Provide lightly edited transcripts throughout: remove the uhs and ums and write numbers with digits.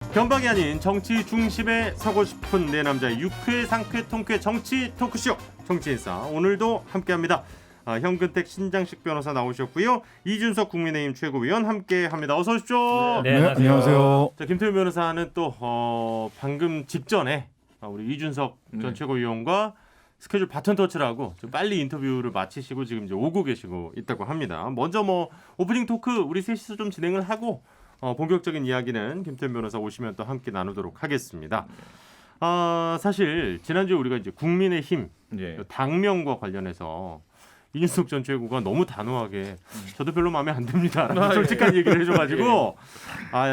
변방이 아닌 정치 중심에 서고 싶은 내 남자의 유쾌 상쾌 통쾌 정치 토크쇼 정치인싸 오늘도 함께합니다. 현근택 신장식 변호사 나오셨고요. 이준석 국민의힘 최고위원 함께합니다. 어서 오십시오. 네, 안녕하세요. 자, 김태훈 변호사는 또 방금 직전에 우리 이준석 전 최고위원과 스케줄 바톤 터치를 하고 좀 빨리 인터뷰를 마치시고 지금 이제 오고 계시고 있다고 합니다. 먼저 오프닝 토크 우리 셋이서 좀 진행을 하고 본격적인 이야기는 김태훈 변호사 오시면 또 함께 나누도록 하겠습니다. 사실 지난주에 우리가 이제 국민의힘 당명과 관련해서 이준석 전 최고가 너무 단호하게 저도 별로 마음에 안 듭니다. 솔직한 얘기를 해줘가지고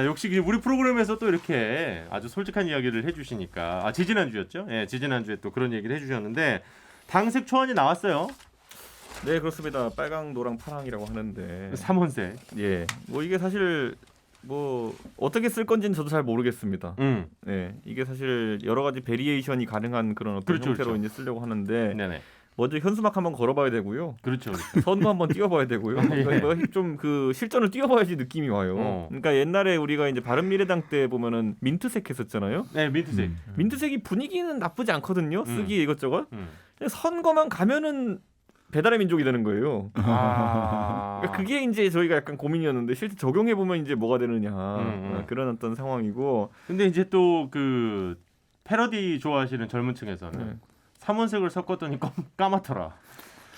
역시 우리 프로그램에서 또 이렇게 아주 솔직한 이야기를 해주시니까 지지난주였죠? 예, 지지난주에 또 그런 얘기를 해주셨는데 당색 초안이 나왔어요. 네, 그렇습니다. 빨강, 노랑, 파랑이라고 하는데 3원색. 예, 이게 사실 어떻게 쓸 건지는 저도 잘 모르겠습니다. 네, 이게 사실 여러 가지 베리에이션이 가능한 그런 어떤 형태로 이제 쓰려고 하는데. 네네. 먼저 현수막 한번 걸어봐야 되고요. 그렇죠. 선거 한번 띄워봐야 되고요. 좀 그 실전을 띄워봐야지 느낌이 와요. 그러니까 옛날에 우리가 이제 바른미래당 때 보면은 민트색 했었잖아요. 네, 민트색. 민트색이 분위기는 나쁘지 않거든요. 쓰기 이것저것. 선거만 가면은 배달의 민족이 되는 거예요. 그러니까 그게 이제 저희가 약간 고민이었는데 실제 적용해 보면 이제 뭐가 되느냐 그런 어떤 상황이고. 근데 이제 또 그 패러디 좋아하시는 젊은층에서는. 삼원색을 섞었더니 까맣더라.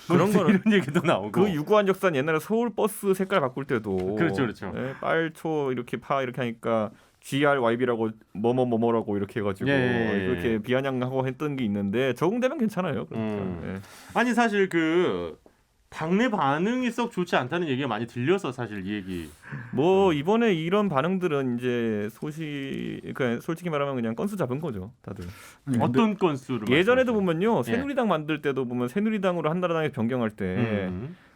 그런 거는 이런 얘기도 나오고. 그 유구한 역사는 옛날에 서울 버스 색깔 바꿀 때도 그렇죠. 네, 빨초 이렇게 파 이렇게 하니까 GRYB라고 뭐뭐뭐뭐라고 이렇게 해가지고 이렇게 비아냥하고 했던 게 있는데 적응되면 괜찮아요. 그러니까. 아니 사실 그 당내 반응이 썩 좋지 않다는 얘기가 많이 들려서 사실 이 얘기. 이번에 이런 반응들은 이제 그러니까 솔직히 말하면 그냥 건수 잡은 거죠, 다들. 어떤 건수를? 예전에도 보면요, 새누리당 만들 때도 보면 새누리당으로 한나라당에 변경할 때.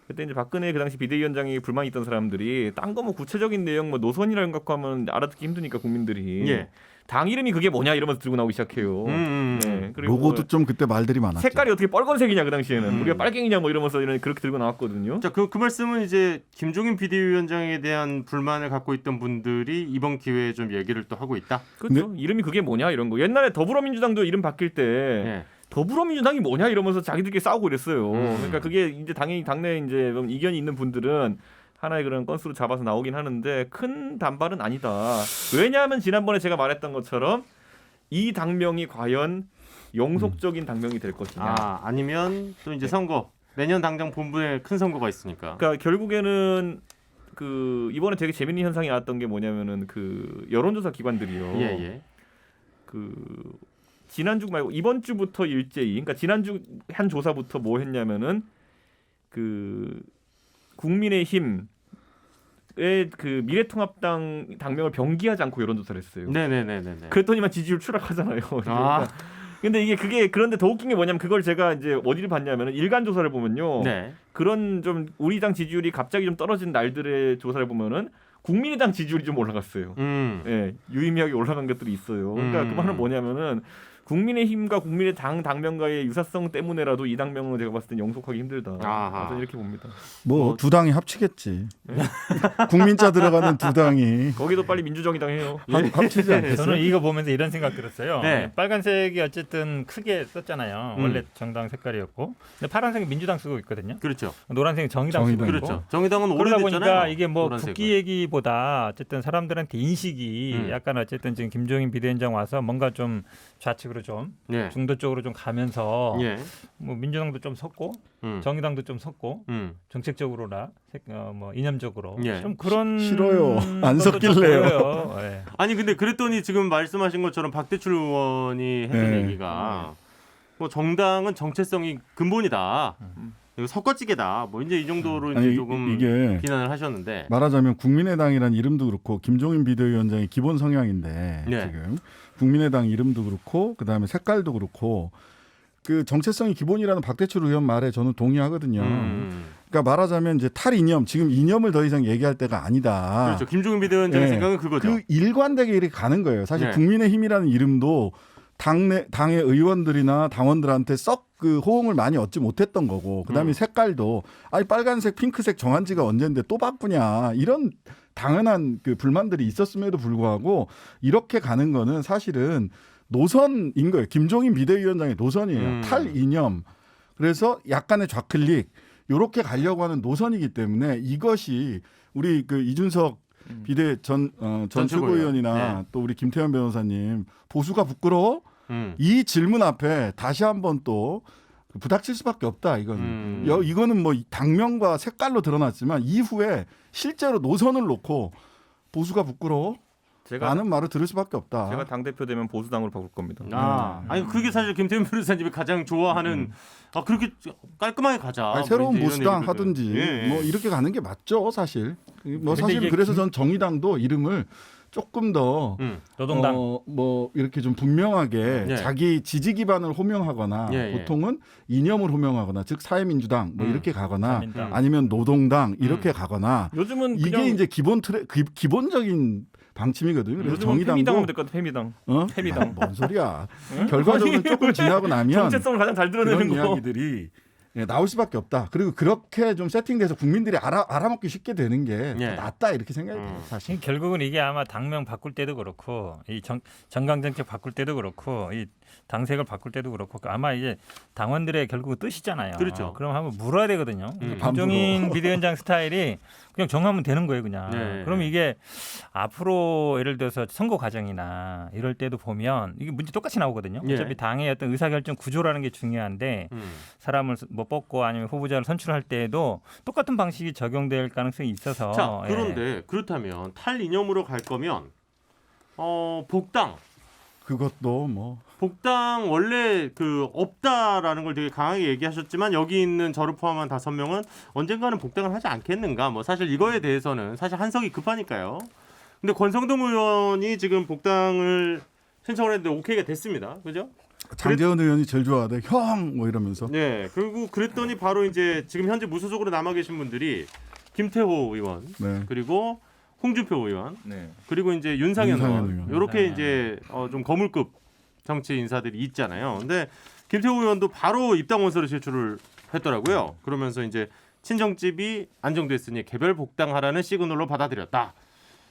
그때 이제 박근혜 그 당시 비대위원장이 불만이 있던 사람들이 딴 거 구체적인 내용 노선이라는 것 하면 알아듣기 힘드니까 국민들이 당 이름이 그게 뭐냐 이러면서 들고 나오기 시작해요. 네. 그리고 로고도 좀 그때 말들이 많았죠. 색깔이 어떻게 빨간색이냐 그 당시에는 우리가 빨갱이냐 이러면서 그렇게 들고 나왔거든요. 자, 그 말씀은 이제 김종인 비대위원장에 대한 불만을 갖고 있던 분들이 이번 기회에 좀 얘기를 또 하고 있다. 그렇죠. 이름이 그게 뭐냐 이런 거. 옛날에 더불어민주당도 이름 바뀔 때. 더불어민주당이 뭐냐 이러면서 자기들끼리 싸우고 이랬어요. 그러니까 그게 이제 당연히 당내에 이제 이견이 있는 분들은 하나의 그런 건수로 잡아서 나오긴 하는데 큰 반발은 아니다. 왜냐하면 지난번에 제가 말했던 것처럼 이 당명이 과연 영속적인 당명이 될 것이냐. 아니면 또 이제 선거 내년 당장 본부에 큰 선거가 있으니까. 그러니까 결국에는 이번에 되게 재밌는 현상이 나왔던 게 뭐냐면은 여론조사 기관들이요. 지난주 말고 이번 주부터 일제히, 그러니까 지난주 한 조사부터 뭐 했냐면은 국민의힘의 미래통합당 당명을 병기하지 않고 여론조사를 했어요. 네네네네. 그랬더니만 지지율 추락하잖아요. 근데 그런데 더 웃긴 게 뭐냐면 그걸 제가 이제 어디를 봤냐면은 일간 조사를 보면요. 그런 좀 우리 당 지지율이 갑자기 좀 떨어진 날들의 조사를 보면은 국민의당 지지율이 좀 올라갔어요. 유의미하게 올라간 것들이 있어요. 그러니까 그 말은 뭐냐면은 국민의힘과 국민의당 당명과의 유사성 때문에라도 이 당명은 제가 봤을 땐 영속하기 힘들다. 저는 이렇게 봅니다. 두 당이 합치겠지. 국민자 들어가는 두 당이 거기도 빨리 민주정의당 해요. 합치지 않겠어요? 저는 이거 보면서 이런 생각 들었어요. 빨간색이 어쨌든 크게 썼잖아요. 원래 정당 색깔이었고, 근데 파란색은 민주당 쓰고 있거든요. 그렇죠. 노란색은 정의당 쓰고 있고. 그렇죠. 정의당은 그러다 오래됐잖아요. 보니까 이게 노란색은. 국기 얘기보다 어쨌든 사람들한테 인식이 약간 어쨌든 지금 김종인 비대위원장 와서 뭔가 좀 좌측으로 좀 중도 쪽으로 좀 가면서 민주당도 좀 섰고 정의당도 좀 섰고 정책적으로나 이념적으로 좀 그런 싫어요. 안 섞일래요. 아니 근데 그랬더니 지금 말씀하신 것처럼 박대출 의원이 했던 얘기가 정당은 정체성이 근본이다. 이거 섞어찌개다. 이제 이 정도로 이제 조금 이게 비난을 하셨는데 말하자면 국민의당이라는 이름도 그렇고 김종인 비대위원장의 기본 성향인데 지금 국민의당 이름도 그렇고 그다음에 색깔도 그렇고 그 정체성이 기본이라는 박대출 의원 말에 저는 동의하거든요. 그러니까 말하자면 이제 탈이념, 지금 이념을 더 이상 얘기할 때가 아니다. 그렇죠. 김종인 비대위원장의 생각은 그거죠. 그 일관되게 이렇게 가는 거예요. 사실 국민의힘이라는 이름도 당의 의원들이나 당원들한테 썩 호응을 많이 얻지 못했던 거고, 그다음에 색깔도 빨간색, 핑크색 정한 지가 언젠데 또 바꾸냐 이런 당연한 그 불만들이 있었음에도 불구하고 이렇게 가는 거는 사실은 노선인 거예요. 김종인 비대위원장의 노선이에요. 탈이념. 그래서 약간의 좌클릭 이렇게 가려고 하는 노선이기 때문에 이것이 우리 그 이준석 비대 전 최고위원이나 네. 또 우리 김태현 변호사님 보수가 부끄러워? 이 질문 앞에 다시 한번 또 부닥칠 수밖에 없다. 이거는 뭐 당명과 색깔로 드러났지만 이후에 실제로 노선을 놓고 보수가 부끄러워? 라는 말을 들을 수밖에 없다. 제가 당대표 되면 보수당으로 바꿀 겁니다. 아니 그게 사실 김태현 변호사님이 가장 좋아하는 그렇게 깔끔하게 가자. 아니, 새로운 보수당 하든지 예. 뭐 이렇게 가는 게 맞죠, 사실. 뭐 사실 그래서 전 정의당도 이름을 조금 더 노동당 뭐 이렇게 좀 분명하게 예. 자기 지지 기반을 호명하거나 예. 보통은 이념을 호명하거나 즉 사회민주당 뭐 이렇게 가거나 사민당. 아니면 노동당 이렇게 가거나 요즘은 이게 이제 기본적인 방침이거든요. 그래서 요즘은 정의당도 페미당 하면 될 것 같아. 페미당. 페미당. 뭔 소리야? 결과적으로 조금 지나고 나면 정체성을 가장 잘 드러내는 그런 거. 이야기들이 나올 수밖에 없다. 그리고 그렇게 좀 세팅돼서 국민들이 알아먹기 쉽게 되는 게 예. 낫다 이렇게 생각이 돼요. 사실. 결국은 이게 아마 당명 바꿀 때도 그렇고 이 정강정책 바꿀 때도 그렇고 이 당색을 바꿀 때도 그렇고 아마 이제 당원들의 결국 뜻이잖아요. 그렇죠. 그럼 한번 물어야 되거든요. 김종인 비대위원장 스타일이 그냥 정하면 되는 거예요, 그냥. 네. 그럼 이게 앞으로 예를 들어서 선거 과정이나 이럴 때도 보면 이게 문제 똑같이 나오거든요. 예. 어차피 당의 어떤 의사결정 구조라는 게 중요한데 사람을 뭐 뽑고 아니면 후보자를 선출할 때에도 똑같은 방식이 적용될 가능성이 있어서. 자, 그런데 그렇다면 탈이념으로 갈 거면 복당. 그것도 뭐 복당 원래 그 없다라는 걸 되게 강하게 얘기하셨지만 여기 있는 저를 포함한 5명은 언젠가는 복당을 하지 않겠는가? 뭐 사실 이거에 대해서는 사실 한석이 급하니까요. 근데 권성동 의원이 지금 복당을 신청을 했는데 오케이가 됐습니다. 그죠? 장제원 의원이 제일 좋아하대. 형 뭐 이러면서. 네. 그리고 그랬더니 바로 이제 지금 현재 무소속으로 남아 계신 분들이 김태호 의원 네. 그리고 홍준표 의원 네. 그리고 이제 윤상현 의원 이렇게 네. 이제 좀 거물급 정치 인사들이 있잖아요. 근데 김태호 의원도 바로 입당 원서를 제출을 했더라고요. 그러면서 이제 친정집이 안정됐으니 개별 복당하라는 시그널로 받아들였다.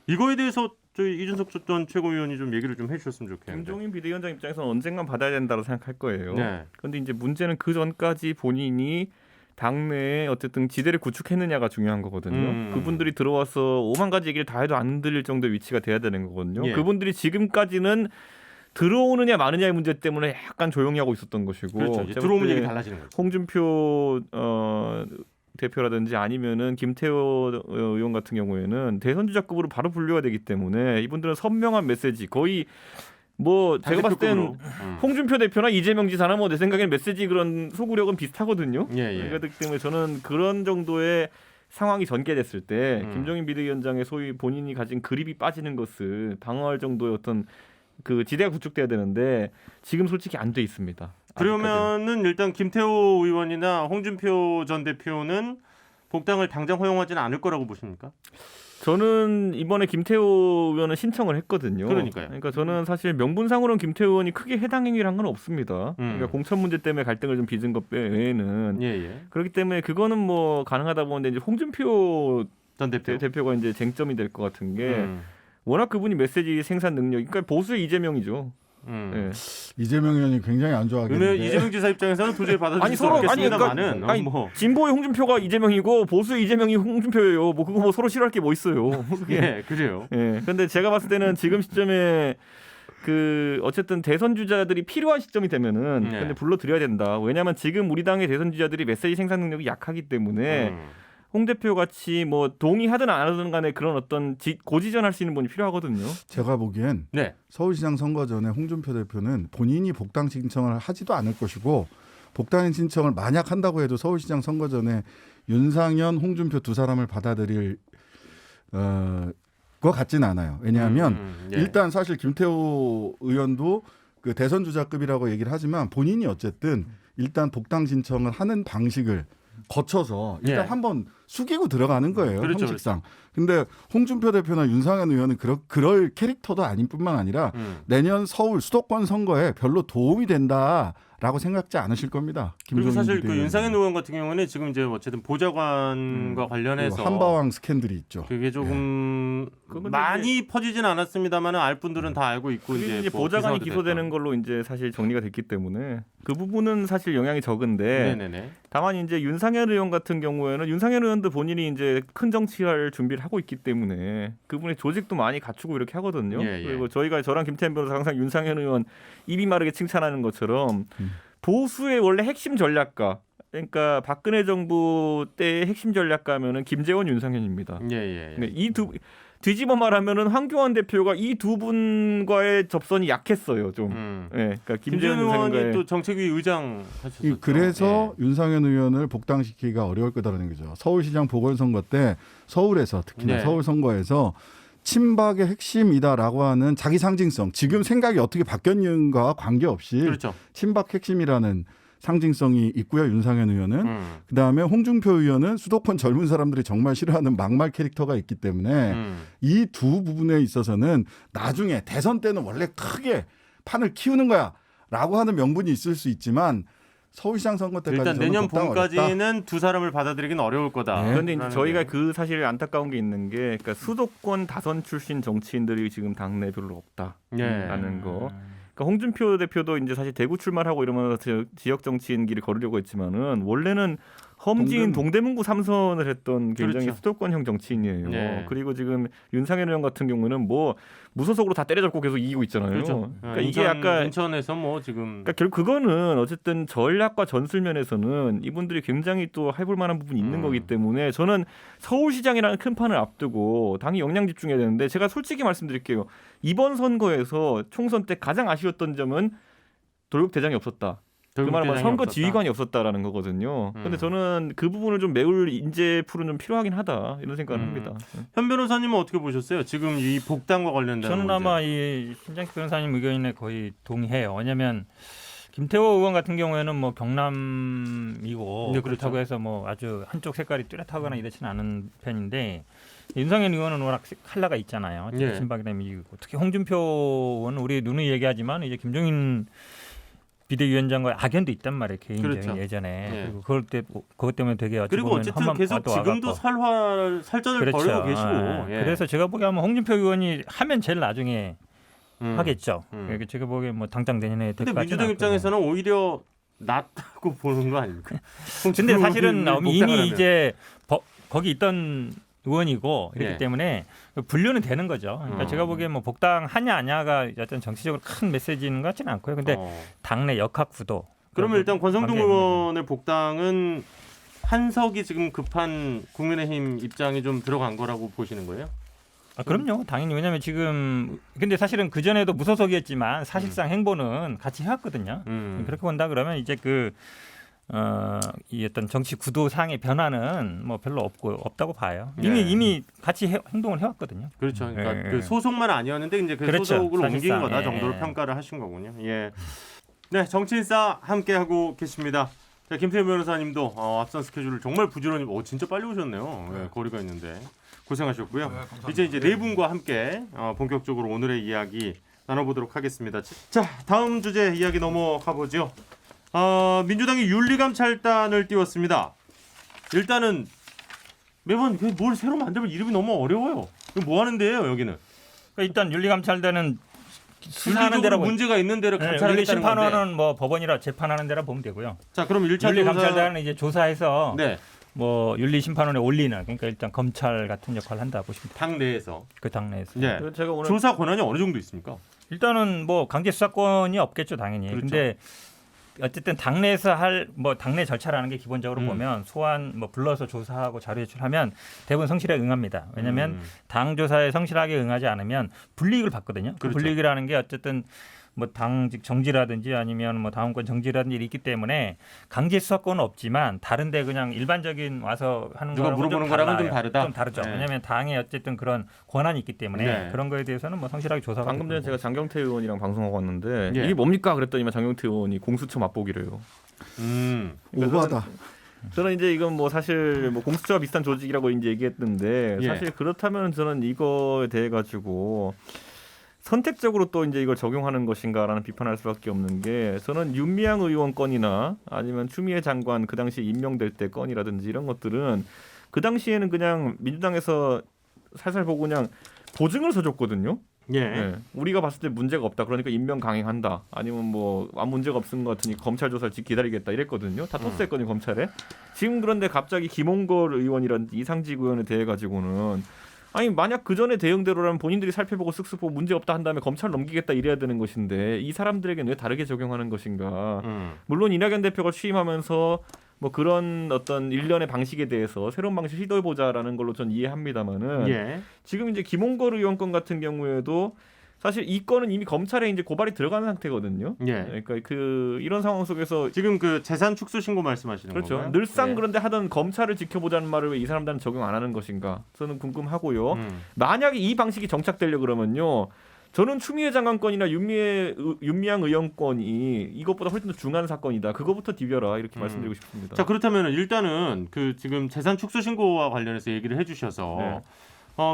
이거에 대해서 저희 이준석 전 최고위원이 좀 얘기를 좀 해주셨으면 좋겠는데. 김종인 비대위원장 입장에서는 언젠간 받아야 된다고 생각할 거예요. 네. 그런데 이제 문제는 그 전까지 본인이 당내에 어쨌든 지대를 구축했느냐가 중요한 거거든요. 그분들이 들어와서 오만 가지 얘기를 다 해도 안 들릴 정도의 위치가 돼야 되는 거거든요. 예. 그분들이 지금까지는 들어오느냐 마느냐의 문제 때문에 약간 조용히 하고 있었던 것이고 그렇죠. 이제 들어오면 얘기 달라지는 거죠. 홍준표 대표라든지 아니면은 김태호 의원 같은 경우에는 대선 주자급으로 바로 분류가 되기 때문에 이분들은 선명한 메시지 거의 뭐 제가 봤을 땐 홍준표 대표나 이재명 지사나 뭐 내 생각에는 메시지 그런 소구력은 비슷하거든요. 예. 그렇기 때문에 저는 그런 정도의 상황이 전개됐을 때 김종인 비대위원장의 소위 본인이 가진 그립이 빠지는 것을 방어할 정도의 어떤 그 지대가 구축돼야 되는데 지금 솔직히 안 돼 있습니다. 그러면은 일단 김태호 의원이나 홍준표 전 대표는 복당을 당장 허용하지는 않을 거라고 보십니까? 저는 이번에 김태호 의원은 신청을 했거든요. 그러니까요. 그러니까 저는 사실 명분상으로는 김태호 의원이 크게 해당 행위를 한 건 없습니다. 그러니까 공천 문제 때문에 갈등을 좀 빚은 것 외에는 그렇기 때문에 그거는 뭐 가능하다 보는데 이제 홍준표 전 대표가 이제 쟁점이 될 것 같은 게 워낙 그분이 메시지 생산 능력, 그러니까 보수의 이재명이죠. 네. 이재명 의원이 굉장히 안 좋아하겠는데. 이재명 지사 입장에서는 도저히 받아들일 수 없겠습니다만은 진보의 홍준표가 이재명이고 보수의 이재명이 홍준표예요. 뭐 그거 뭐 서로 싫어할 게 뭐 있어요. 예, 그래요. 예. 근데 제가 봤을 때는 지금 시점에 그 어쨌든 대선 주자들이 필요한 시점이 되면은 근데 불러드려야 된다. 왜냐하면 지금 우리 당의 대선 주자들이 메시지 생산 능력이 약하기 때문에. 홍 대표 같이 뭐 동의하든 안 하든 간에 그런 어떤 고지전할 수 있는 분이 필요하거든요. 제가 보기엔 서울시장 선거 전에 홍준표 대표는 본인이 복당 신청을 하지도 않을 것이고 복당 신청을 만약 한다고 해도 서울시장 선거 전에 윤상현, 홍준표 두 사람을 받아들일 것 같지는 않아요. 왜냐하면 일단 사실 김태호 의원도 그 대선 주자급이라고 얘기를 하지만 본인이 어쨌든 일단 복당 신청을 하는 방식을 거쳐서 일단 한번 숙이고 들어가는 거예요. 그렇죠, 형식상. 근데 홍준표 대표나 윤상현 의원은 그럴 캐릭터도 아닌 뿐만 아니라 내년 서울 수도권 선거에 별로 도움이 된다라고 생각지 않으실 겁니다. 그리고 사실 그 윤상현 의원 같은 경우는 지금 이제 어쨌든 보좌관과 관련해서 한바왕 스캔들이 있죠. 그게 조금 많이 퍼지진 않았습니다만 알 분들은 다 알고 있고 이제 보좌관이 기소되는 걸로 이제 사실 정리가 됐기 때문에 그 부분은 사실 영향이 적은데 네네네. 다만 이제 윤상현 의원 같은 경우에는 윤상현 의원도 본인이 이제 큰 정치할 준비를 하고 있기 때문에 그분의 조직도 많이 갖추고 이렇게 하거든요. 예. 그리고 저랑 김태현 변호사 항상 윤상현 의원 입이 마르게 칭찬하는 것처럼 보수의 원래 핵심 전략가, 그러니까 박근혜 정부 때의 핵심 전략가면은 김재원, 윤상현입니다. 예. 네, 이 두 뒤집어 말하면은 황교안 대표가 이 두 분과의 접선이 약했어요, 좀. 네, 그러니까 김재원 의원이 또 정책위 의장 하셨었죠. 그래서 윤상현 의원을 복당시키기가 어려울 거다라는 거죠. 서울시장 보궐선거 때 서울에서 특히나 서울 선거에서 친박의 핵심이다라고 하는 자기 상징성, 지금 생각이 어떻게 바뀌었는가와 관계없이 그렇죠. 친박 핵심이라는 상징성이 있고요. 윤상현 의원은. 그다음에 홍준표 의원은 수도권 젊은 사람들이 정말 싫어하는 막말 캐릭터가 있기 때문에 이 두 부분에 있어서는 나중에 대선 때는 원래 크게 판을 키우는 거야라고 하는 명분이 있을 수 있지만 서울시장 선거 때까지 일단 내년 봄까지는 두 사람을 받아들이기는 어려울 거다. 그런데 이제 저희가 그 사실 안타까운 게 있는 게 그러니까 수도권 다선 출신 정치인들이 지금 당내 별로 없다라는 거. 그러니까 홍준표 대표도 이제 사실 대구 출마하고 이러면서 지역 정치인 길을 걸으려고 했지만은 원래는 험지인 동대문구 3선을 했던 굉장히 그렇죠. 수도권형 정치인이에요. 네. 그리고 지금 윤상현 의원 같은 경우는 뭐 무소속으로 다 때려잡고 계속 이기고 있잖아요. 그렇죠. 그러니까 이게 약간 인천에서 뭐 지금 그러니까 결국 그거는 어쨌든 전략과 전술면에서는 이분들이 굉장히 또 해볼 만한 부분이 있는 거기 때문에 저는 서울시장이라는 큰 판을 앞두고 당이 역량 집중해야 되는데 제가 솔직히 말씀드릴게요. 이번 선거에서 총선 때 가장 아쉬웠던 점은 돌격대장이 없었다. 그 말은 선거 지휘관이 없었다라는 거거든요. 그런데 저는 그 부분을 좀 메울 인재 풀은 좀 필요하긴 하다 이런 생각을 합니다. 현 변호사님은 어떻게 보셨어요? 지금 이 복당과 관련된 저는 문제. 아마 이 신장식 변호사님 의견에 거의 동의해요. 왜냐하면 김태호 의원 같은 경우에는 뭐 경남이고 그렇다고 해서 뭐 아주 한쪽 색깔이 뚜렷하거나 이렇지는 않은 편인데 윤상현 의원은 워낙 컬러가 있잖아요. 친박이라면 이기고 특히 홍준표 의원은 우리 누누이 얘기하지만 이제 김종인 비대위원장과 악연도 있단 말이에요. 개인적인 예전에. 그리고 그것 때문에 되게 그리고 어쨌든 계속 지금도 살전을 벌이고 계시고. 그래서 제가 보기에는 홍준표 의원이 하면 제일 나중에 하겠죠. 제가 보기에 뭐 당장 내년에 될 것 같지는 않고. 근데 민주당 입장에서는 오히려 낫다고 보는 거 아닙니까? 근데 사실은 이미 이제 거기 있던 의원이고 이렇기 때문에 분류는 되는 거죠. 그러니까 제가 보기엔 뭐 복당하냐 아냐가 어떤 정치적으로 큰 메시지는 것 같지는 않고요. 근데 당내 역학 구도. 그러면 일단 권성동 의원의 복당은 한석이 지금 급한 국민의힘 입장이 좀 들어간 거라고 보시는 거예요? 그럼요. 당연히. 왜냐하면 지금 근데 사실은 그 전에도 무소속이었지만 사실상 행보는 같이 해왔거든요. 그렇게 본다 그러면 이제 이 어떤 정치 구도상의 변화는 뭐 별로 없다고 봐요. 이미 같이 행동을 해왔거든요. 그렇죠. 그러니까 그 소속만 아니었는데 이제 그 소속을 옮긴 거다 정도로 평가를 하신 거군요. 예. 네, 정치인싸 함께 하고 계십니다. 자, 김태현 변호사님도 앞선 스케줄을 정말 부지런히 진짜 빨리 오셨네요. 거리가 있는데 고생하셨고요. 이제 네 분과 함께 본격적으로 오늘의 이야기 나눠보도록 하겠습니다. 자, 다음 주제 이야기 넘어가 보죠. 민주당이 윤리감 찰단을 띄웠습니다. 일단은 매번 뭘 새로 만들면 이름이 너무 어려워요. 뭐 하는 데예요, 여기는? 그러니까 일단 윤리감 찰단은 수사하는 데라고 문제가 있는 데를 감찰하겠다는 심판원은 건데. 뭐 법원이라 재판하는 데라 보면 되고요. 자, 그럼 1차 윤리감 찰단은 이제 조사해서 네. 뭐 윤리심판원에 올리는 그러니까 일단 검찰 같은 역할을 한다 보시면 됩니다. 당 내에서. 그 당 내에서. 네. 제가 오늘 조사 권한이 어느 정도 있습니까? 일단은 뭐 강제 수사권이 없겠죠, 당연히. 그렇죠. 근데 어쨌든 당내에서 당내 절차라는 게 기본적으로 보면 소환 불러서 조사하고 자료 제출하면 대부분 성실하게 응합니다. 왜냐하면 당 조사에 성실하게 응하지 않으면 불이익을 받거든요. 그렇죠. 그 불이익이라는 게 어쨌든 당직 정지라든지 아니면 당원권 정지라든지 일이 있기 때문에 강제 수사권은 없지만 다른데 그냥 일반적인 와서 하는 누가 물어보는 거랑은 좀 다르다. 좀 다르죠. 네. 왜냐하면 당에 어쨌든 그런 권한이 있기 때문에 그런 거에 대해서는 성실하게 조사가. 방금 전에 제가 장경태 의원이랑 방송하고 왔는데 예. 이게 뭡니까 그랬더니만 장경태 의원이 공수처 맛보기래요. 오버하다. 저는 이제 이건 뭐 사실 뭐 공수처와 비슷한 조직이라고 이제 얘기했는데 사실 그렇다면 저는 이거에 대해 가지고 선택적으로 또 이제 이걸 적용하는 것인가라는 비판할 수밖에 없는 게 저는 윤미향 의원 건이나 아니면 추미애 장관 그 당시 임명될 때 건이라든지 이런 것들은 그 당시에는 그냥 민주당에서 살살 보고 그냥 보증을 서줬거든요. 네. 우리가 봤을 때 문제가 없다. 그러니까 임명 강행한다. 아니면 뭐 아무 문제가 없은 것 같으니 검찰 조사를 기다리겠다 이랬거든요. 다 토스했거든요 검찰에. 지금 그런데 갑자기 김홍걸 의원이라든지 이상직 의원에 대해 가지고는 아니 만약 그 전에 대응대로라면 본인들이 살펴보고 쓱쓱 보고 문제 없다 한 다음에 검찰 넘기겠다 이래야 되는 것인데 이 사람들에게는 왜 다르게 적용하는 것인가. 물론 이낙연 대표가 취임하면서 뭐 그런 어떤 일련의 방식에 대해서 새로운 방식 시도해보자라는 걸로 전 이해합니다만은 지금 이제 김홍걸 의원 건 같은 경우에도 사실 이 건은 이미 검찰에 이제 고발이 들어가는 상태거든요. 그러니까 그 이런 상황 속에서 지금 그 재산 축소 신고 말씀하시는 그렇죠. 건가요? 늘상 그런데 하던 검찰을 지켜보자는 말을 왜 이 사람들은 적용 안 하는 것인가? 저는 궁금하고요. 만약에 이 방식이 정착되려 그러면요. 저는 추미애 장관 건이나 윤미향 의원 건이 이것보다 훨씬 더 중요한 사건이다. 그거부터 디벼라 이렇게 말씀드리고 싶습니다. 자 그렇다면 일단은 그 지금 재산 축소 신고와 관련해서 얘기를 해주셔서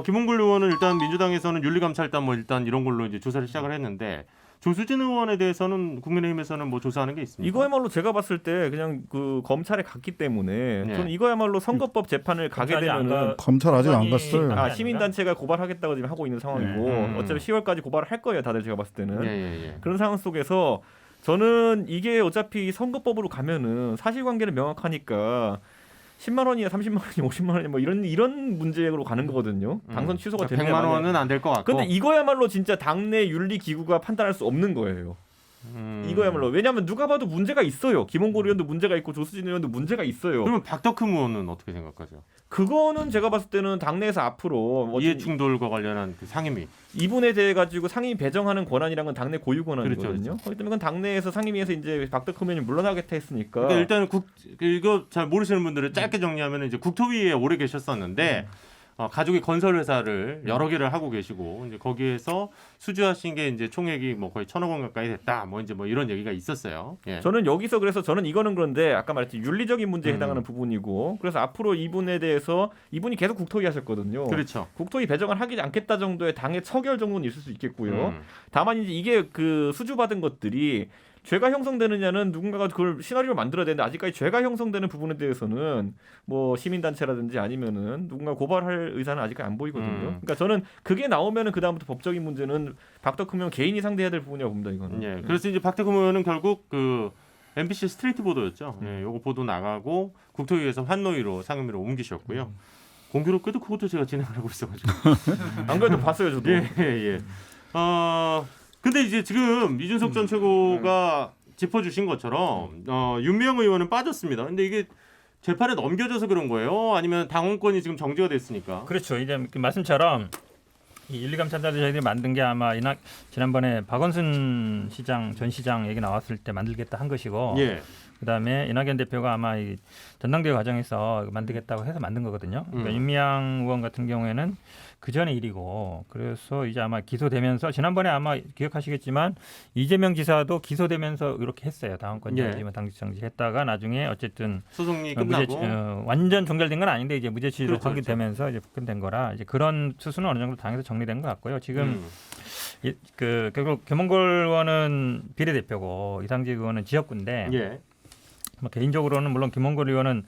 김홍걸 의원은 일단 민주당에서는 윤리감찰단 뭐 일단 이런 걸로 이제 조사를 시작을 했는데 조수진 의원에 대해서는 국민의힘에서는 뭐 조사하는 게 있습니까? 이거야말로 제가 봤을 때 그냥 그 검찰에 갔기 때문에 저는 이거야말로 선거법 재판을 가게 되면은 검찰 아직 안 갔어요. 시민단체가 고발하겠다고 지금 하고 있는 상황이고 어차피 10월까지 고발을 할 거예요. 다들 제가 봤을 때는 그런 상황 속에서 저는 이게 어차피 선거법으로 가면은 사실관계는 명확하니까 10만 원이야, 30만 원이야, 50만 원이야 뭐 이런 문제로 가는 거거든요. 당선 취소가 되면 100만 원은 안 될 것 같고. 근데 이거야말로 진짜 당내 윤리 기구가 판단할 수 없는 거예요. 이거야말로 왜냐하면 누가 봐도 문제가 있어요. 김홍걸 의원도 문제가 있고 조수진 의원도 문제가 있어요. 그러면 박덕흠 의원은 어떻게 생각하세요? 그거는 제가 봤을 때는 당내에서 앞으로 이해충돌과 관련한 그 상임위 이분에 대해 가지고 상임위 배정하는 권한이란 건 당내 고유 권한이거든요. 그렇죠. 그렇기 때문에 그건 당내에서 상임위에서 이제 박덕흠 의원이 물러나겠다 했으니까. 그러니까 일단은 이거 잘 모르시는 분들은 짧게 정리하면 이제 국토위에 오래 계셨었는데 가족이 건설 회사를 여러 개를 하고 계시고 이제 거기에서 수주하신 게 이제 총액이 뭐 거의 1,000억 원 가까이 됐다. 뭐 이제 뭐 이런 얘기가 있었어요. 저는 여기서 그래서 저는 이거는 그런데 아까 말했듯이 윤리적인 문제에 해당하는 부분이고 그래서 앞으로 이분에 대해서 이분이 계속 국토위 하셨거든요. 그렇죠. 국토위 배정을 하지 않겠다 정도의 당의 처결 정도는 있을 수 있겠고요. 다만 이제 이게 그 수주받은 것들이 죄가 형성되느냐는 누군가가 그걸 시나리오를 만들어야 되는데 아직까지 죄가 형성되는 부분에 대해서는 뭐 시민단체라든지 아니면은 누군가 고발할 의사는 아직까지 안 보이거든요. 그러니까 저는 그게 나오면은 그 다음부터 법적인 문제는 박덕흠 의원 개인이 상대해야 될 부분이라고 봅니다. 이거는. 그래서 이제 박덕흠 의원은 결국 그 MBC 스트레이트 보도였죠. 요거 보도 나가고 국토위에서 환노위로 상임위로 옮기셨고요. 공교롭게도 그것도 제가 진행을 하고 있어가지고 안 그래도 봤어요 저도. 근데 이제 지금 이준석 전 최고가 짚어주신 것처럼 윤미향 의원은 빠졌습니다. 근데 이게 재판에 넘겨져서 그런 거예요? 아니면 당원권이 지금 정지가 됐으니까? 그렇죠. 이제 그 말씀처럼 이 윤리감찰단을 저희들이 만든 게 아마 지난번에 박원순 시장 전 시장 얘기 나왔을 때 만들겠다 한 것이고 그다음에 이낙연 대표가 아마 이 전당대회 과정에서 만들겠다고 해서 만든 거거든요. 그러니까 윤미향 의원 같은 경우에는 그 전의 일이고 그래서 이제 아마 기소되면서 지난번에 아마 기억하시겠지만 이재명 지사도 기소되면서 이렇게 했어요. 당원권 정지면 당직 정지했다가 나중에 어쨌든 소송이 끝나고 완전 종결된 건 아닌데 이제 무죄 취지로 확인되면서 이제 복권된 거라 이제 그런 수순은 어느 정도 당에서 정리된 것 같고요. 지금 그 결국 김홍걸 의원은 비례대표고 이상직 의원은 지역구인데 뭐 개인적으로는 물론 김홍걸 의원은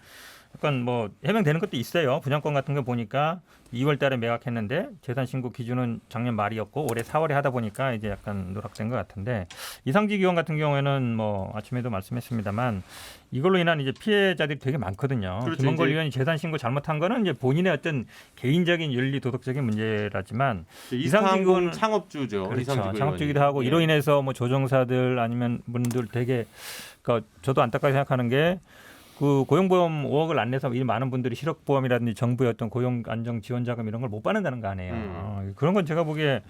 약간 뭐 해명되는 것도 있어요. 분양권 같은 거 보니까 2월 달에 매각했는데 재산 신고 기준은 작년 말이었고 올해 4월에 하다 보니까 이제 약간 누락된 것 같은데 이상직 의원 같은 경우에는 뭐 아침에도 말씀했습니다만 이걸로 인한 이제 피해자들이 되게 많거든요. 그렇죠, 김홍걸 의원이 재산 신고 잘못한 거는 이제 본인의 어떤 개인적인 윤리 도덕적인 문제라지만 이상직 의원은 창업주죠. 그렇죠. 창업주기도 하고 이로 인해서 뭐 조종사들 아니면 분들 되게 그러니까 저도 안타깝게 생각하는 게 그 고용보험 5억을 안 내서 이 많은 분들이 실업보험이라든지 정부의 어떤 고용 안정 지원 자금 이런 걸 못 받는다는 거 아니에요. 그런 건 제가 보기에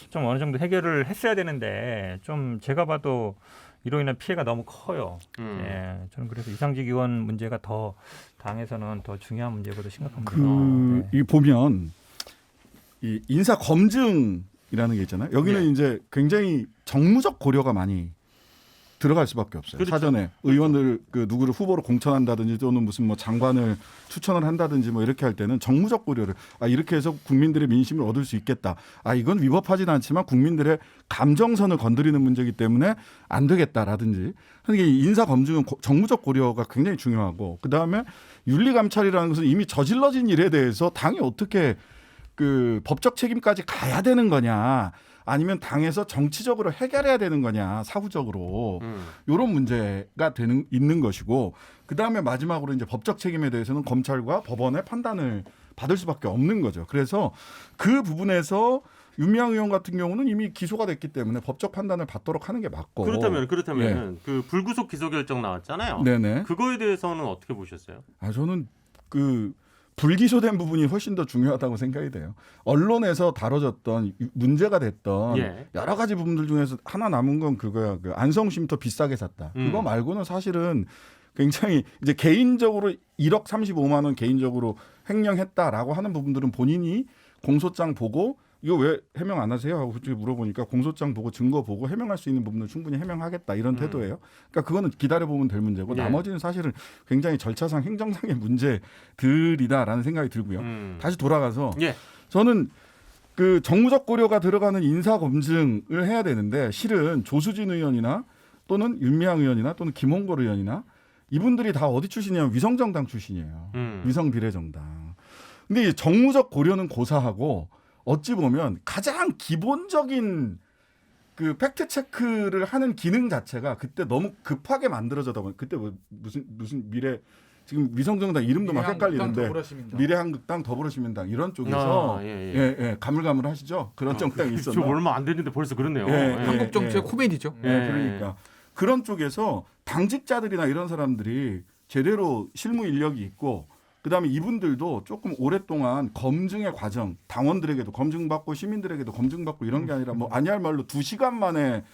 좀 어느 정도 해결을 했어야 되는데 좀 제가 봐도 이로 인한 피해가 너무 커요. 저는 그래서 이상직 의원 문제가 더 당에서는 더 중요한 문제고도 심각합니다. 이 보면 이 인사 검증이라는 게 있잖아요. 여기는 이제 굉장히 정무적 고려가 많이 들어갈 수밖에 없어요. 그렇죠. 사전에 의원들 그 누구를 후보로 공천한다든지 또는 무슨 뭐 장관을 추천을 한다든지 뭐 이렇게 할 때는 정무적 고려를 이렇게 해서 국민들의 민심을 얻을 수 있겠다. 이건 위법하지는 않지만 국민들의 감정선을 건드리는 문제이기 때문에 안 되겠다라든지. 그러니까 인사 검증은 정무적 고려가 굉장히 중요하고 그다음에 윤리감찰이라는 것은 이미 저질러진 일에 대해서 당이 어떻게 그 법적 책임까지 가야 되는 거냐. 아니면 당에서 정치적으로 해결해야 되는 거냐 사후적으로 이런 문제가 있는 것이고 그다음에 마지막으로 이제 법적 책임에 대해서는 검찰과 법원의 판단을 받을 수밖에 없는 거죠. 그래서 그 부분에서 윤미향 의원 같은 경우는 이미 기소가 됐기 때문에 법적 판단을 받도록 하는 게 맞고 그렇다면 예. 그 불구속 기소 결정 나왔잖아요. 네네. 그거에 대해서는 어떻게 보셨어요? 저는 그 불기소된 부분이 훨씬 더 중요하다고 생각이 돼요. 언론에서 다뤄졌던 문제가 됐던 예. 여러 가지 부분들 중에서 하나 남은 건 그거야. 그 안성쉼터 비싸게 샀다. 그거 말고는 사실은 굉장히 이제 개인적으로 1억 35만 원 개인적으로 횡령했다라고 하는 부분들은 본인이 공소장 보고 이거 왜 해명 안 하세요? 하고 솔직히 물어보니까 공소장 보고 증거 보고 해명할 수 있는 부분을 충분히 해명하겠다 이런 태도예요. 그러니까 그거는 기다려보면 될 문제고 예. 나머지는 사실은 굉장히 절차상 행정상의 문제들이다라는 생각이 들고요. 다시 돌아가서 예. 저는 그 정무적 고려가 들어가는 인사 검증을 해야 되는데 실은 조수진 의원이나 또는 윤미향 의원이나 또는 김홍걸 의원이나 이분들이 다 어디 출신이냐면 위성정당 출신이에요. 위성비례정당. 근데 이 정무적 고려는 고사하고 어찌 보면 가장 기본적인 그 팩트 체크를 하는 기능 자체가 그때 너무 급하게 만들어져다 보니 그때 무슨 미래 지금 위성정당 이름도 막 헷갈리는데 미래한국당 더불어시민당 이런 쪽에서 예, 가물가물하시죠. 그런 정당이 있었나? 저 얼마 안 됐는데 벌써 그렇네요. 한국 정치의 코미디죠. 그러니까 그런 쪽에서 당직자들이나 이런 사람들이 제대로 실무 인력이 있고 그다음에 이분들도 조금 오랫동안 검증의 과정, 당원들에게도 검증받고 시민들에게도 검증받고 이런 게 아니라 뭐 아니할 말로 2시간 만에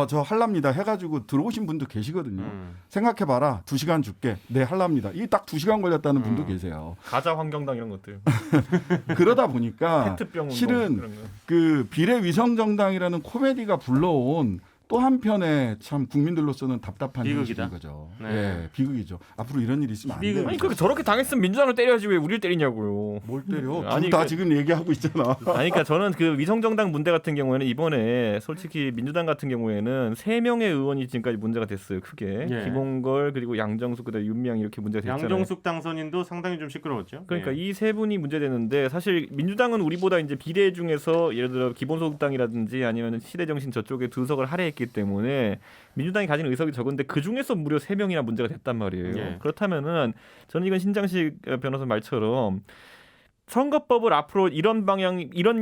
저 할랍니다 해가지고 들어오신 분도 계시거든요. 생각해봐라. 2시간 줄게. 네 할랍니다. 이게 딱 2시간 걸렸다는 분도 계세요. 가자 환경당 이런 것들. 그러다 보니까 페트병 실은 그 비례위성정당이라는 코미디가 불러온 또 한편에 참 국민들로서는 답답한 비극이다. 거죠. 네. 예, 비극이죠. 앞으로 이런 일이 있으면 안 돼요. 아니 그렇게 저렇게 당했으면 민주당을 때려야지 왜 우리를 때리냐고요. 뭘 때려? 아니, 둘 다 지금 얘기하고 있잖아. 아니 그러니까 저는 그 위성정당 문제 같은 경우에는 이번에 솔직히 민주당 같은 경우에는 3명의 의원이 지금까지 문제가 됐어요. 크게. 예. 김홍걸 그리고 양정숙 그다음에 윤미향 이렇게 문제가 됐잖아요. 양정숙 당선인도 상당히 좀 시끄러웠죠. 그러니까 예. 이 세 분이 문제되는데 사실 민주당은 우리보다 이제 비례 중에서 예를 들어 기본소득당이라든지 아니면 시대정신 저쪽에 두석을 할애했기 때문에 민주당이 가진 의석이 적은데 그 중에서 무려 3명이나 문제가 됐단 말이에요. 예. 그렇다면은 저는 이건 신장식 변호사 말처럼 선거법을 앞으로 이런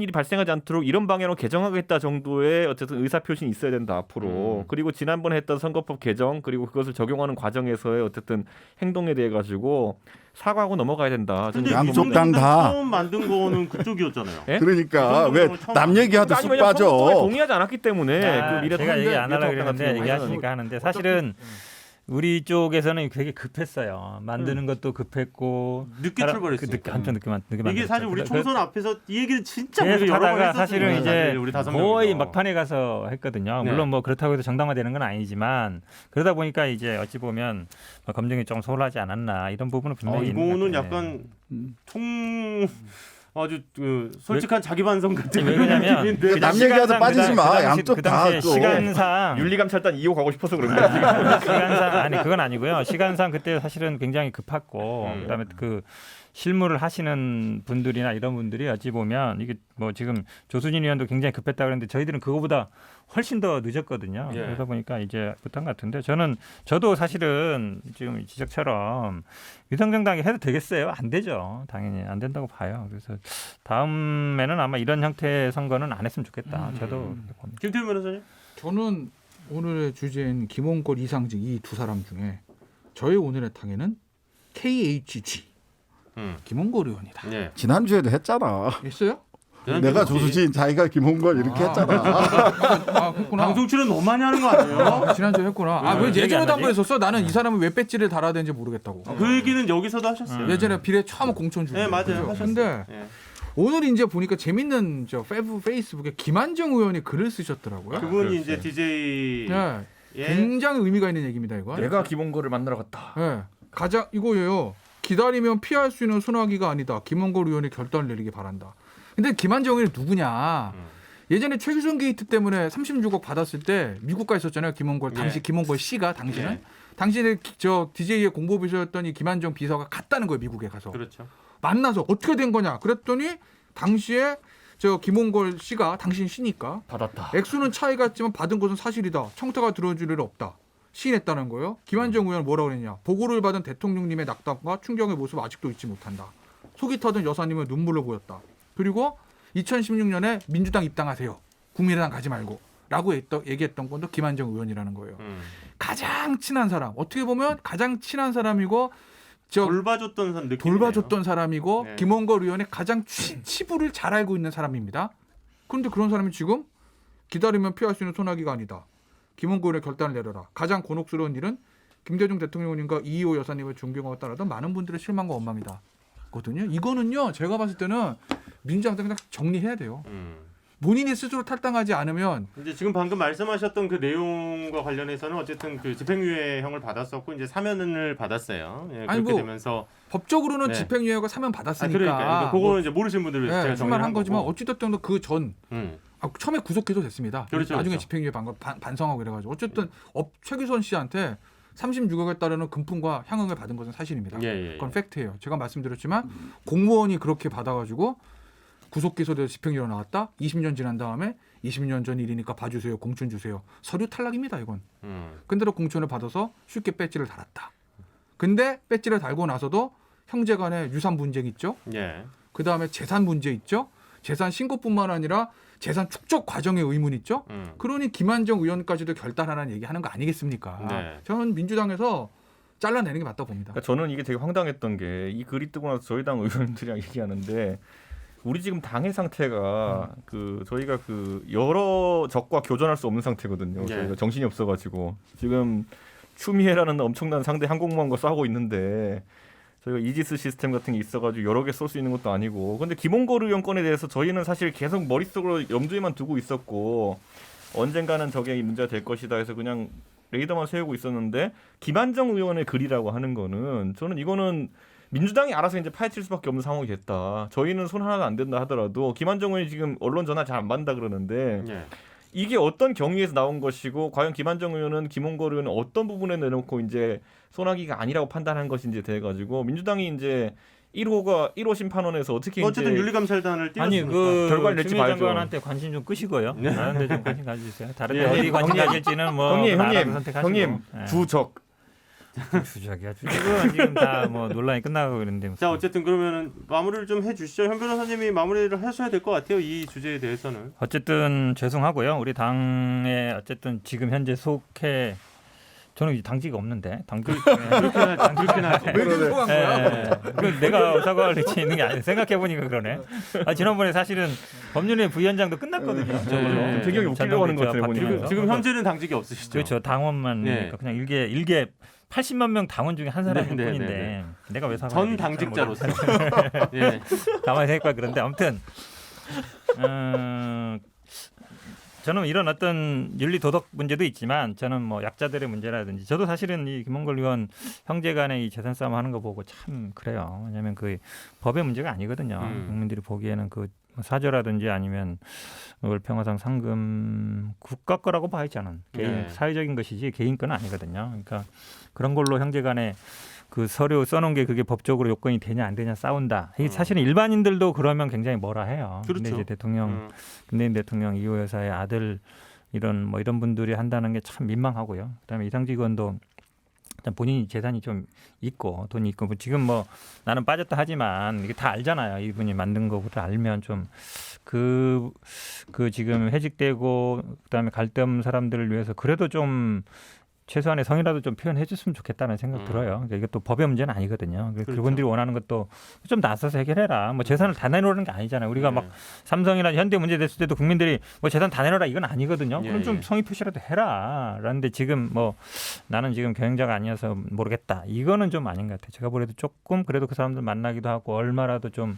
일이 발생하지 않도록 이런 방향으로 개정하겠다 정도의 어쨌든 의사 표시는 있어야 된다 앞으로. 그리고 지난번에 했던 선거법 개정 그리고 그것을 적용하는 과정에서의 어쨌든 행동에 대해 가지고 사과하고 넘어가야 된다. 근데 양국당 다 처음 만든 거는 그쪽이었잖아요. 예? 그러니까 왜 남 얘기하도 쑥 빠져. 동의하지 않았기 때문에 그 미래 제가 얘기 안 하려고 미래통합당 그랬는데 같은 얘기하시니까 하는데 사실은 우리 쪽에서는 되게 급했어요. 만드는 것도 급했고 늦게 출발했어요. 한참 늦게 이게 사실 우리 총선 앞에서 이 얘기를 진짜 계속 우리가 여러 번 하다가 했었어요. 사실은 이제 우리 5명이서. 거의 막판에 가서 했거든요. 네. 물론 뭐 그렇다고 해서 정당화되는 건 아니지만 그러다 보니까 이제 어찌 보면 검증이 좀 소홀하지 않았나 이런 부분은 분명히 있는 것 이거는 같아요. 약간 아주 솔직한 자기 반성 같은 왜 그러냐면 남 얘기하다 빠지지 마. 양쪽 그 다 당시에 또. 시간상 윤리감찰단 2호 가고 싶어서 그런 거야. 시간상 아니 그건 아니고요. 시간상 그때 사실은 굉장히 급했고 그다음에 그 실무를 하시는 분들이나 이런 분들이 어찌 보면 이게 뭐 지금 조수진 의원도 굉장히 급했다 그랬는데 저희들은 그거보다 훨씬 더 늦었거든요. 예. 그러다 보니까 이제 못한 것 같은데 저도 사실은 지금 지적처럼 위성정당이 해도 되겠어요? 안 되죠. 당연히 안 된다고 봐요. 그래서 다음에는 아마 이런 형태의 선거는 안 했으면 좋겠다. 저도 그렇게 봅니다. 김태훈 변호사님? 저는 오늘의 주제인 김홍걸 이상직 이 두 사람 중에 저희 오늘의 당에는 KHG 김홍걸 의원이다. 네. 지난주에도 했잖아. 했어요? 내가 조수진 자기가 김홍걸 이렇게 했잖아. 그렇구나. 방송 출연 너무 많이 하는 거 아니에요? 지난주에 했구나. 왜 예전에도 한 번 했었어? 나는 이 사람은 왜 배지를 달아야 되는지 모르겠다고. 그 얘기는 여기서도 하셨어요. 예전에 비례 처음 공천 주고. 네, 맞아요. 하셨어요. 근데 예. 오늘 이제 보니까 재밌는 페이스북에 김한정 의원이 글을 쓰셨더라고요. 그분이 이제 DJ 네. 굉장히 의미가 있는 얘기입니다. 이거. 내가 김원거를 만나러 갔다. 네. 가장 이거예요. 기다리면 피할 수 있는 소나기가 아니다. 김원걸 의원이 결단을 내리기 바란다. 근데 김한정 의원이 누구냐? 예전에 최규선 게이트 때문에 36억 받았을 때 미국 가 있었잖아요. 김원걸 당시 김원걸 씨가 당시는 당신의 저 DJ의 공보비서였던 이 김한정 비서가 갔다는 거예요. 미국에 가서. 그렇죠. 만나서 어떻게 된 거냐? 그랬더니 당시에 저 김원걸 씨가 당신 씨니까 받았다. 액수는 차이가 있지만 받은 것은 사실이다. 청탁가 들어줄 일 없다. 시인했다는 거예요. 김한정 의원은 뭐라고 그랬냐? 보고를 받은 대통령님의 낙담과 충격의 모습 아직도 잊지 못한다. 속이 터진 여사님은 눈물로 보였다. 그리고 2016년에 민주당 입당하세요. 국민의당 가지 말고. 라고 얘기했던 건도 김한정 의원이라는 거예요. 가장 친한 사람. 어떻게 보면 가장 친한 사람이고 돌봐줬던 사람이고 네. 김원걸 의원의 가장 치부를 잘 알고 있는 사람입니다. 그런데 그런 사람이 지금 기다리면 피할 수 있는 소나기가 아니다. 김원걸 의원의 결단을 내려라. 가장 곤혹스러운 일은 김대중 대통령님과 이희호 여사님을 존경하고 따르던 많은 분들의 실망과 원망이다. 거든요. 이거는요. 제가 봤을 때는 민주당도 그냥 정리해야 돼요. 본인이 스스로 탈당하지 않으면 이제 지금 방금 말씀하셨던 그 내용과 관련해서는 어쨌든 그 집행유예형을 받았었고 이제 사면을 받았어요. 예, 아니 그렇게 뭐 되면서 법적으로는 네. 집행유예가 사면 받았으니까. 그러니까 그거는 이제 모르시는 분들을 위해서 제가 정리한 한 거지만 거고. 어찌됐든 그 전 처음에 구속해도 됐습니다. 그렇죠, 나중에 그렇죠. 집행유예 반성하고 그래가지고 어쨌든 최규선 씨한테 36억에 따르는 금품과 향응을 받은 것은 사실입니다. 그건 팩트예요. 제가 말씀드렸지만 공무원이 그렇게 받아가지고 구속 기소돼서 집행유예 나왔다. 20년 지난 다음에 20년 전 일이니까 봐주세요. 공천 주세요. 서류 탈락입니다. 이건. 근데도 공천을 받아서 쉽게 배지를 달았다. 근데 배지를 달고 나서도 형제간에 유산 분쟁 있죠. 그 다음에 재산 문제 있죠. 재산 신고뿐만 아니라 재산 축적 과정의 의문 있죠. 그러니 김한정 의원까지도 결단하라는 얘기하는 거 아니겠습니까? 네. 저는 민주당에서 잘라내는 게 맞다고 봅니다. 그러니까 저는 이게 되게 황당했던 게 이 글이 뜨고 나서 저희 당 의원들이랑 얘기하는데 우리 지금 당의 상태가 그 저희가 그 여러 적과 교전할 수 없는 상태거든요. 저희가 정신이 없어가지고 지금 추미애라는 엄청난 상대 항공모함과 싸우고 있는데 저희가 이지스 시스템 같은 게 있어가지고 여러 개 쏠 수 있는 것도 아니고 근데 김원걸 의원 건에 대해서 저희는 사실 계속 머릿속으로 염두에만 두고 있었고 언젠가는 저게 문제가 될 것이다 해서 그냥 레이더만 세우고 있었는데 김한정 의원의 글이라고 하는 거는 저는 이거는 민주당이 알아서 이제 파헤칠 수밖에 없는 상황이 됐다. 저희는 손 하나도 안 된다 하더라도 김한정 의원이 지금 언론 전화 잘 안 받는다 그러는데 이게 어떤 경위에서 나온 것이고 과연 김한정 의원은 김원걸 의원은 어떤 부분에 내놓고 이제 소나기가 아니라고 판단한 것인지 돼가지고 민주당이 이제 1호 심판원에서 어떻게 어쨌든 이제 윤리감찰단을 띄웠으니까 아니 그 결과를 낼지 추미애 봐야죠. 장관한테 관심 좀 끄시고요. 다른 데 좀 관심 가져주세요. 다른 데 예, 어디 관심 형님, 가질지는 뭐 형님 선택하시고. 형님 예. 주적 주적이야. 주적은 지금 다 뭐 논란이 끝나고 그러는데. 무슨. 자 어쨌든 그러면은 마무리를 좀 해주시죠. 현 변호사님이 마무리를 하셔야 될 것 같아요. 이 주제에 대해서는. 어쨌든 죄송하고요. 우리 당에 어쨌든 지금 현재 속해 저는 당직이 없는데 당직 그렇긴 하죠. 왜 죄송한 거야? 그 내가 사과할 위치에 있는 게 아니에요. 생각해 보니까 그러네. 지난번에 사실은 법률위 부위원장도 끝났거든요. 네. 배경이 웃기려고 하는 것 같아요, 보니까. 지금 현재는 당직이 없으시죠. 그렇죠. 당원만 네. 그냥 일개 80만 명 당원 중에 한 사람일 네, 네, 뿐인데 네. 내가 왜 사과를 전 당직자로서. 예. 가만히 생각해 그런데 아무튼 저는 이런 어떤 윤리 도덕 문제도 있지만 저는 뭐 약자들의 문제라든지 저도 사실은 이 김원걸 의원 형제간의 이 재산 싸움 하는 거 보고 참 그래요. 왜냐하면 그 법의 문제가 아니거든요. 국민들이 보기에는 그 사저라든지 아니면 월평화상 상금 국가 거라고 봐야지 않은 개인 사회적인 것이지 개인 건 아니거든요. 그러니까 그런 걸로 형제간에 그 서류 써놓은 게 그게 법적으로 요건이 되냐 안 되냐 싸운다. 이게 사실은 일반인들도 그러면 굉장히 뭐라 해요. 그렇죠. 근데 이제 대통령 김대중 대통령 이호 여사의 아들 이런 분들이 한다는 게 참 민망하고요. 그다음에 이상직 의원도 일단 본인이 재산이 좀 있고 돈이 있고 지금 뭐 나는 빠졌다 하지만 이게 다 알잖아요. 이분이 만든 거를 알면 좀 그 지금 해직되고 그다음에 갈데 없는 사람들을 위해서 그래도 좀 최소한의 성의라도 좀 표현해 줬으면 좋겠다는 생각 들어요. 그러니까 이것도 법의 문제는 아니거든요. 그렇죠. 그분들이 원하는 것도 좀 나서서 해결해라. 뭐 재산을 다 내놓는 게 아니잖아요. 우리가 막 삼성이나 현대 문제 됐을 때도 국민들이 뭐 재산 다 내놓으라 이건 아니거든요. 그럼 좀 성의 표시라도 해라. 라는데 지금 뭐 나는 지금 경영자가 아니어서 모르겠다. 이거는 좀 아닌 것 같아요. 제가 보래도 조금 그래도 그 사람들 만나기도 하고 얼마라도 좀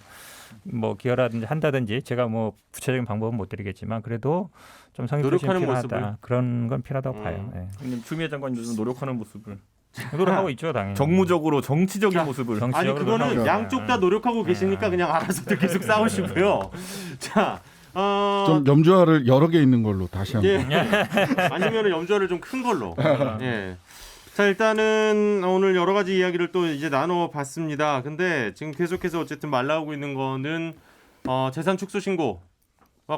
뭐 기여라든지 한다든지 제가 뭐 구체적인 방법은 못 드리겠지만 그래도 좀 성의 표시가 노력하는 필요하다. 모습을. 그런 건 필요하다고 봐요. 네. 추미애 장관이 좀 노력하는 모습을 노력하고 있죠, 당연히. 정무적으로 정치적인 자, 모습을. 아니 정치적으로 그거는 하죠. 양쪽 다 노력하고 계시니까 그냥 알아서들 계속 싸우시고요. 자, 좀 염주화를 여러 개 있는 걸로 다시 한번. 예. 아니면 염주화를 좀 큰 걸로. 예. 자, 일단은 오늘 여러 가지 이야기를 또 이제 나눠봤습니다. 근데 지금 계속해서 어쨌든 말 나오고 있는 거는 재산 축소 신고와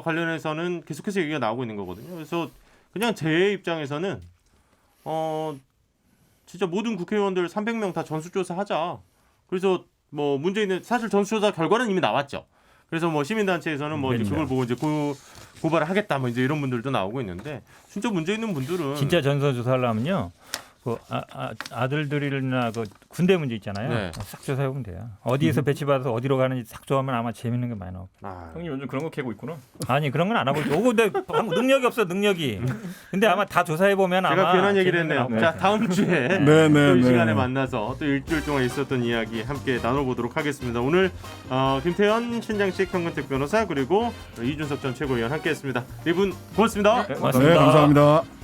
관련해서는 계속해서 얘기가 나오고 있는 거거든요. 그래서 그냥 제 입장에서는 진짜 모든 국회의원들 300명 다 전수조사하자. 그래서 뭐 문재인은 사실 전수조사 결과는 이미 나왔죠. 그래서 뭐 시민단체에서는 뭐 이제 그걸 보고 이제 고발을 하겠다 뭐 이제 이런 분들도 나오고 있는데 진짜 문제 있는 분들은 진짜 전수조사하려면요. 그 아들들이나 그 군대 문제 있잖아요. 네. 싹 조사해보면 돼요. 어디에서 배치받아서 어디로 가는지 싹 조사하면 아마 재밌는 게 많이 나올 거예요. 형님 요즘 그런 거 캐고 있구나. 아니 그런 건 안 하고 있고 근데 능력이 없어 능력이. 근데 아마 다 조사해보면 제가 아마 괜한 얘기를 재밌는 게 했네요. 나올 자, 거예요. 다음 주에 또 이 시간에 만나서 또 일주일 동안 있었던 이야기 함께 나눠보도록 하겠습니다. 오늘 김태현 신장식 현근택 변호사 그리고 이준석 전 최고위원 함께했습니다. 네 분 고맙습니다. 고맙습니다. 네, 감사합니다.